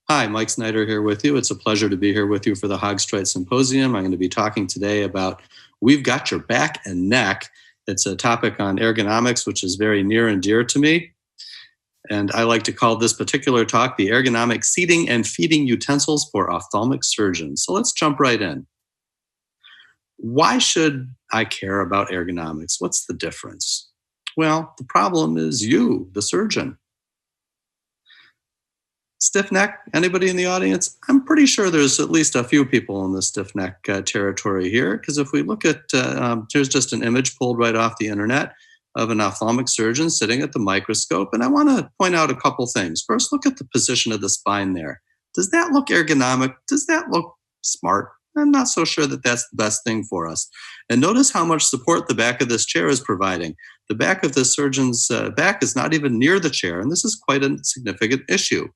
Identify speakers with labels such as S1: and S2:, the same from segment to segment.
S1: Hi, Mike Snyder here with you. It's a pleasure to be here with you for the Haag-Streit Symposium. I'm going to be talking today about We've Got Your Back and Neck. It's a topic on ergonomics, which is very near and dear to me. And I like to call this particular talk the Ergonomic Seating and Feeding Utensils for Ophthalmic Surgeons. So let's jump right in. Why should I care about ergonomics? What's the difference? Well, the problem is you, the surgeon. Stiff neck, anybody in the audience? I'm pretty sure there's at least a few people in the stiff neck territory here, because if we look at, here's just an image pulled right off the internet of an ophthalmic surgeon sitting at the microscope. And I want to point out a couple things. First, look at the position of the spine there. Does that look ergonomic? Does that look smart? I'm not so sure that that's the best thing for us. And notice how much support the back of this chair is providing. The back of the surgeon's back is not even near the chair, and this is quite a significant issue.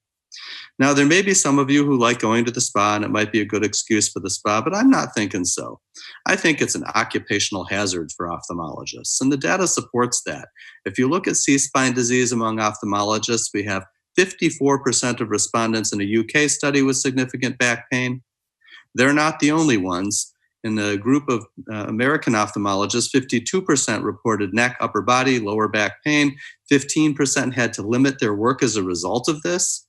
S1: Now, there may be some of you who like going to the spa, and it might be a good excuse for the spa, but I'm not thinking so. I think it's an occupational hazard for ophthalmologists, and the data supports that. If you look at C-spine disease among ophthalmologists, we have 54% of respondents in a UK study with significant back pain. They're not the only ones. In the group of American ophthalmologists, 52% reported neck, upper body, lower back pain. 15% had to limit their work as a result of this.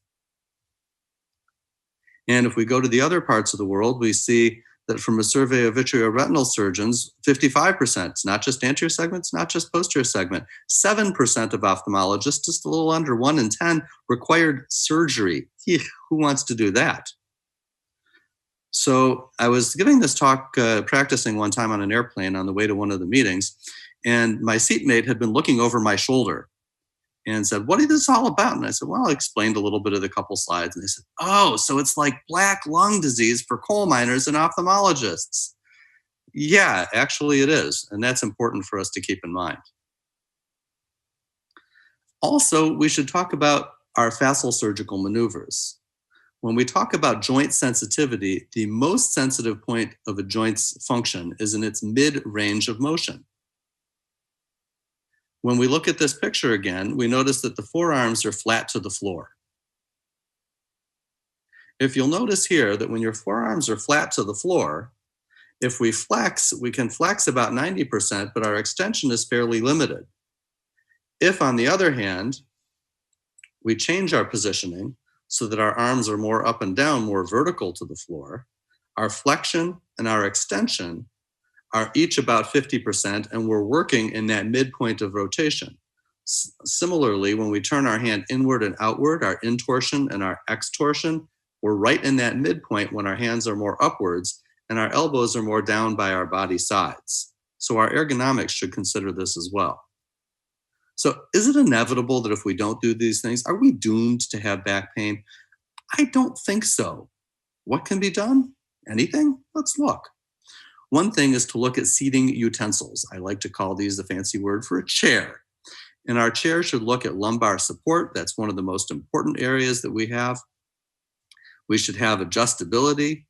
S1: And if we go to the other parts of the world, we see that from a survey of vitreoretinal surgeons, 55%, it's not just anterior segment, it's not just posterior segment. 7% of ophthalmologists, just a little under 1 in 10, required surgery. Who wants to do that? So I was giving this talk, practicing one time on an airplane on the way to one of the meetings, and my seatmate had been looking over my shoulder and said, "What is this all about?" And I said, "Well," I explained a little bit of the couple slides. And they said, "Oh, so it's like black lung disease for coal miners and ophthalmologists." Yeah, actually it is. And that's important for us to keep in mind. Also, we should talk about our facile surgical maneuvers. When we talk about joint sensitivity, the most sensitive point of a joint's function is in its mid-range of motion. When we look at this picture again, we notice that the forearms are flat to the floor. If you'll notice here that when your forearms are flat to the floor, if we flex, we can flex about 90%, but our extension is fairly limited. If, on the other hand, we change our positioning so that our arms are more up and down, more vertical to the floor, our flexion and our extension are each about 50%, and we're working in that midpoint of rotation. Similarly, when we turn our hand inward and outward, our intorsion and our extorsion, we're right in that midpoint when our hands are more upwards and our elbows are more down by our body sides. So our ergonomics should consider this as well. So is it inevitable that if we don't do these things, are we doomed to have back pain? I don't think so. What can be done? Anything? Let's look. One thing is to look at seating utensils. I like to call these the fancy word for a chair. And our chair should look at lumbar support. That's one of the most important areas that we have. We should have adjustability.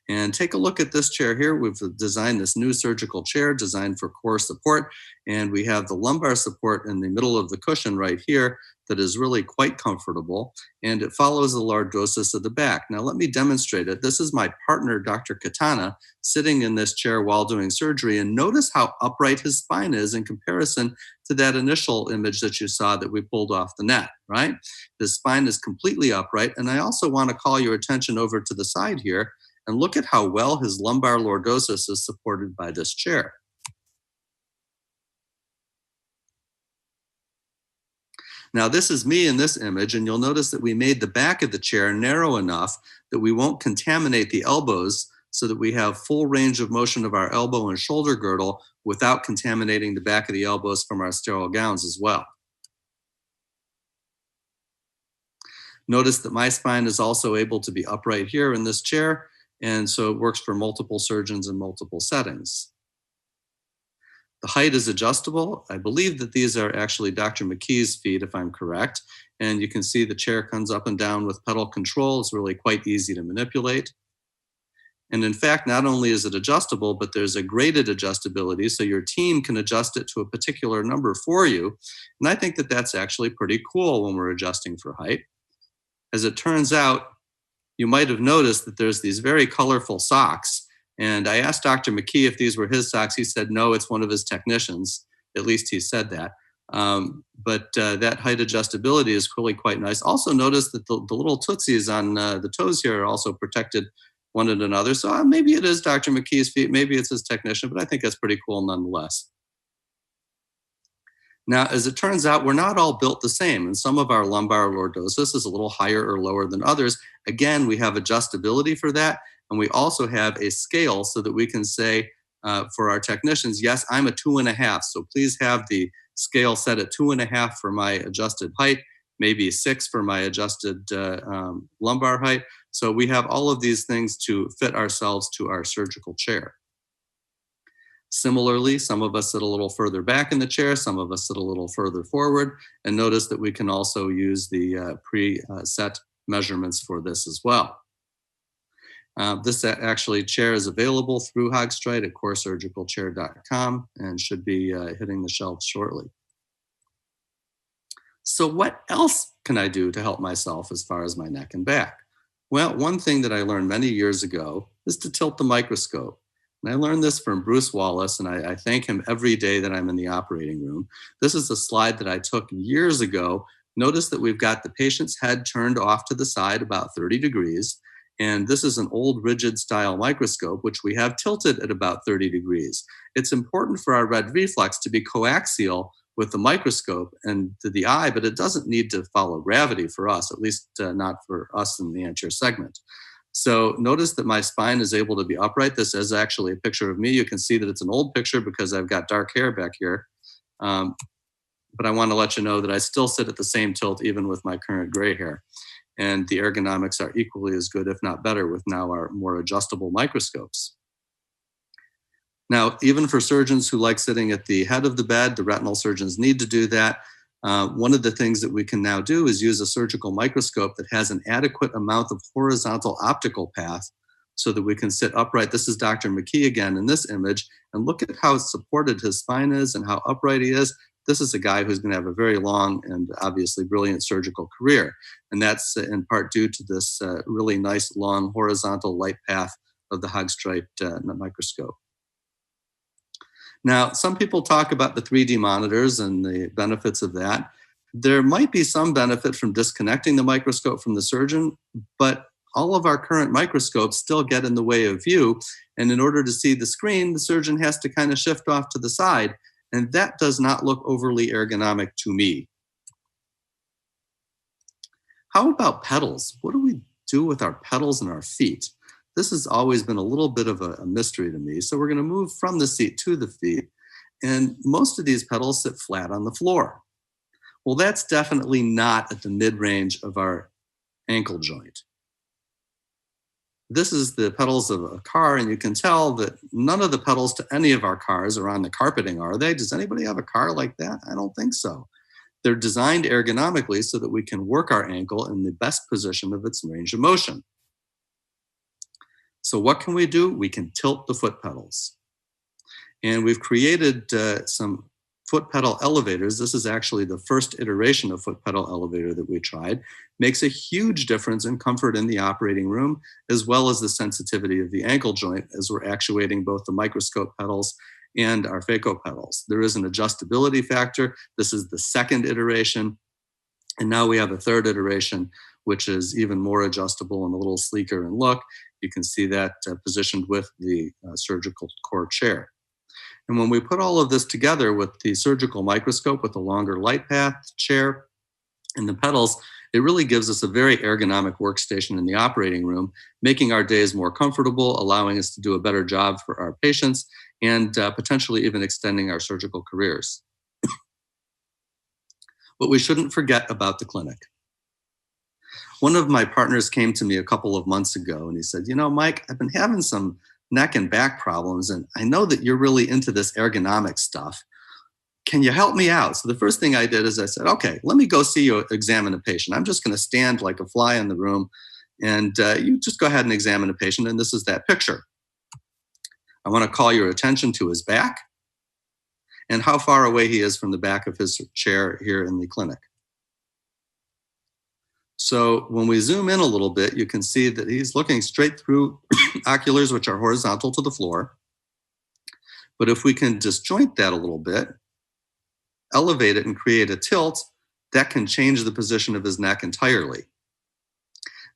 S1: And take a look at this chair here. We've designed this new surgical chair designed for core support. And we have the lumbar support in the middle of the cushion right here that is really quite comfortable. And it follows the lordosis of the back. Now let me demonstrate it. This is my partner, Dr. Katana, sitting in this chair while doing surgery. And notice how upright his spine is in comparison to that initial image that you saw that we pulled off the net, right? His spine is completely upright. And I also want to call your attention over to the side here and look at how well his lumbar lordosis is supported by this chair. Now, this is me in this image, and you'll notice that we made the back of the chair narrow enough that we won't contaminate the elbows so that we have full range of motion of our elbow and shoulder girdle without contaminating the back of the elbows from our sterile gowns as well. Notice that my spine is also able to be upright here in this chair, and so it works for multiple surgeons in multiple settings. The height is adjustable. I believe that these are actually Dr. McKee's feet, if I'm correct. And you can see the chair comes up and down with pedal control. It's really quite easy to manipulate. And in fact, not only is it adjustable, but there's a graded adjustability, so your team can adjust it to a particular number for you. And I think that that's actually pretty cool when we're adjusting for height. As it turns out, you might have noticed that there's these very colorful socks. And I asked Dr. McKee if these were his socks. He said, no, it's one of his technicians. At least he said that. But that height adjustability is really quite nice. Also notice that the little tootsies on the toes here are also protected one to another. So maybe it is Dr. McKee's feet, maybe it's his technician, but I think that's pretty cool nonetheless. Now, as it turns out, we're not all built the same, and some of our lumbar lordosis is a little higher or lower than others. Again, we have adjustability for that, and we also have a scale so that we can say for our technicians, yes, I'm a 2.5, so please have the scale set at 2.5 for my adjusted height, maybe 6 for my adjusted lumbar height. So we have all of these things to fit ourselves to our surgical chair. Similarly, some of us sit a little further back in the chair, some of us sit a little further forward, and notice that we can also use the pre-set measurements for this as well. This actually chair is available through Haag-Streit at coresurgicalchair.com and should be hitting the shelves shortly. So what else can I do to help myself as far as my neck and back? Well, one thing that I learned many years ago is to tilt the microscope. And I learned this from Bruce Wallace, and I thank him every day that I'm in the operating room. This is a slide that I took years ago. Notice that we've got the patient's head turned off to the side about 30 degrees. And this is an old rigid style microscope, which we have tilted at about 30 degrees. It's important for our red reflex to be coaxial with the microscope and to the eye, but it doesn't need to follow gravity for us, at least not for us in the anterior segment. So notice that my spine is able to be upright. This is actually a picture of me. You can see that it's an old picture because I've got dark hair back here. But I want to let you know that I still sit at the same tilt even with my current gray hair. And the ergonomics are equally as good, if not better, with now our more adjustable microscopes. Now, even for surgeons who like sitting at the head of the bed, the retinal surgeons need to do that. One of the things that we can now do is use a surgical microscope that has an adequate amount of horizontal optical path so that we can sit upright. This is Dr. McKee again in this image, and look at how supported his spine is and how upright he is. This is a guy who's going to have a very long and obviously brilliant surgical career. And that's in part due to this really nice long horizontal light path of the Haag-Streit microscope. Now, some people talk about the 3D monitors and the benefits of that. There might be some benefit from disconnecting the microscope from the surgeon, but all of our current microscopes still get in the way of view. And in order to see the screen, the surgeon has to kind of shift off to the side. And that does not look overly ergonomic to me. How about pedals? What do we do with our pedals and our feet? This has always been a little bit of a mystery to me. So we're going to move from the seat to the feet. And most of these pedals sit flat on the floor. Well, that's definitely not at the mid-range of our ankle joint. This is the pedals of a car, and you can tell that none of the pedals to any of our cars are on the carpeting, are they? Does anybody have a car like that? I don't think so. They're designed ergonomically so that we can work our ankle in the best position of its range of motion. So what can we do? We can tilt the foot pedals. And we've created some foot pedal elevators. This is actually the first iteration of foot pedal elevator that we tried. Makes a huge difference in comfort in the operating room, as well as the sensitivity of the ankle joint as we're actuating both the microscope pedals and our phaco pedals. There is an adjustability factor. This is the second iteration. And now we have a third iteration, which is even more adjustable and a little sleeker in look. You can see that positioned with the surgical core chair. And when we put all of this together with the surgical microscope with a longer light path, chair, and the pedals, it really gives us a very ergonomic workstation in the operating room, making our days more comfortable, allowing us to do a better job for our patients, and potentially even extending our surgical careers. But we shouldn't forget about the clinic. One of my partners came to me a couple of months ago and he said, you know, Mike, I've been having some neck and back problems, and I know that you're really into this ergonomic stuff. Can you help me out? So the first thing I did is I said, okay, let me go see you examine a patient. I'm just going to stand like a fly in the room, and you just go ahead and examine a patient, and this is that picture. I want to call your attention to his back and how far away he is from the back of his chair here in the clinic. So when we zoom in a little bit, you can see that he's looking straight through oculars, which are horizontal to the floor. But if we can disjoint that a little bit, elevate it and create a tilt, that can change the position of his neck entirely.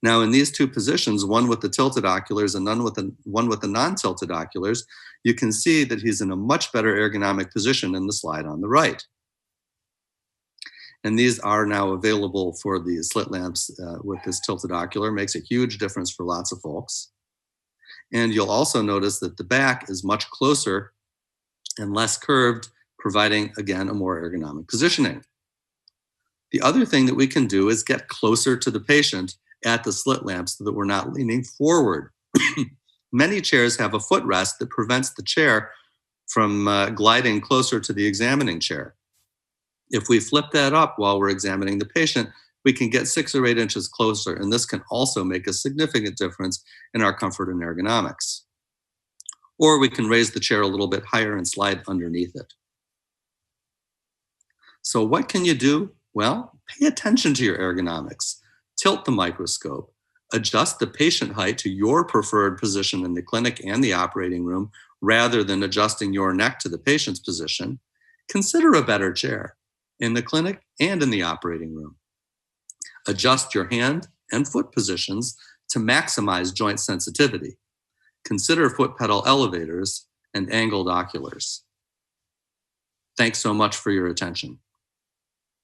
S1: Now in these two positions, one with the tilted oculars and one with the non-tilted oculars, you can see that he's in a much better ergonomic position in the slide on the right. And these are now available for the slit lamps with this tilted ocular. Makes a huge difference for lots of folks. And you'll also notice that the back is much closer and less curved, providing, again, a more ergonomic positioning. The other thing that we can do is get closer to the patient at the slit lamp so that we're not leaning forward. Many chairs have a footrest that prevents the chair from gliding closer to the examining chair. If we flip that up while we're examining the patient, we can get 6 or 8 inches closer, and this can also make a significant difference in our comfort and ergonomics. Or we can raise the chair a little bit higher and slide underneath it. So what can you do? Well, pay attention to your ergonomics. Tilt the microscope. Adjust the patient height to your preferred position in the clinic and the operating room, rather than adjusting your neck to the patient's position. Consider a better chair in the clinic and in the operating room. Adjust your hand and foot positions to maximize joint sensitivity. Consider foot pedal elevators and angled oculars. Thanks so much for your attention.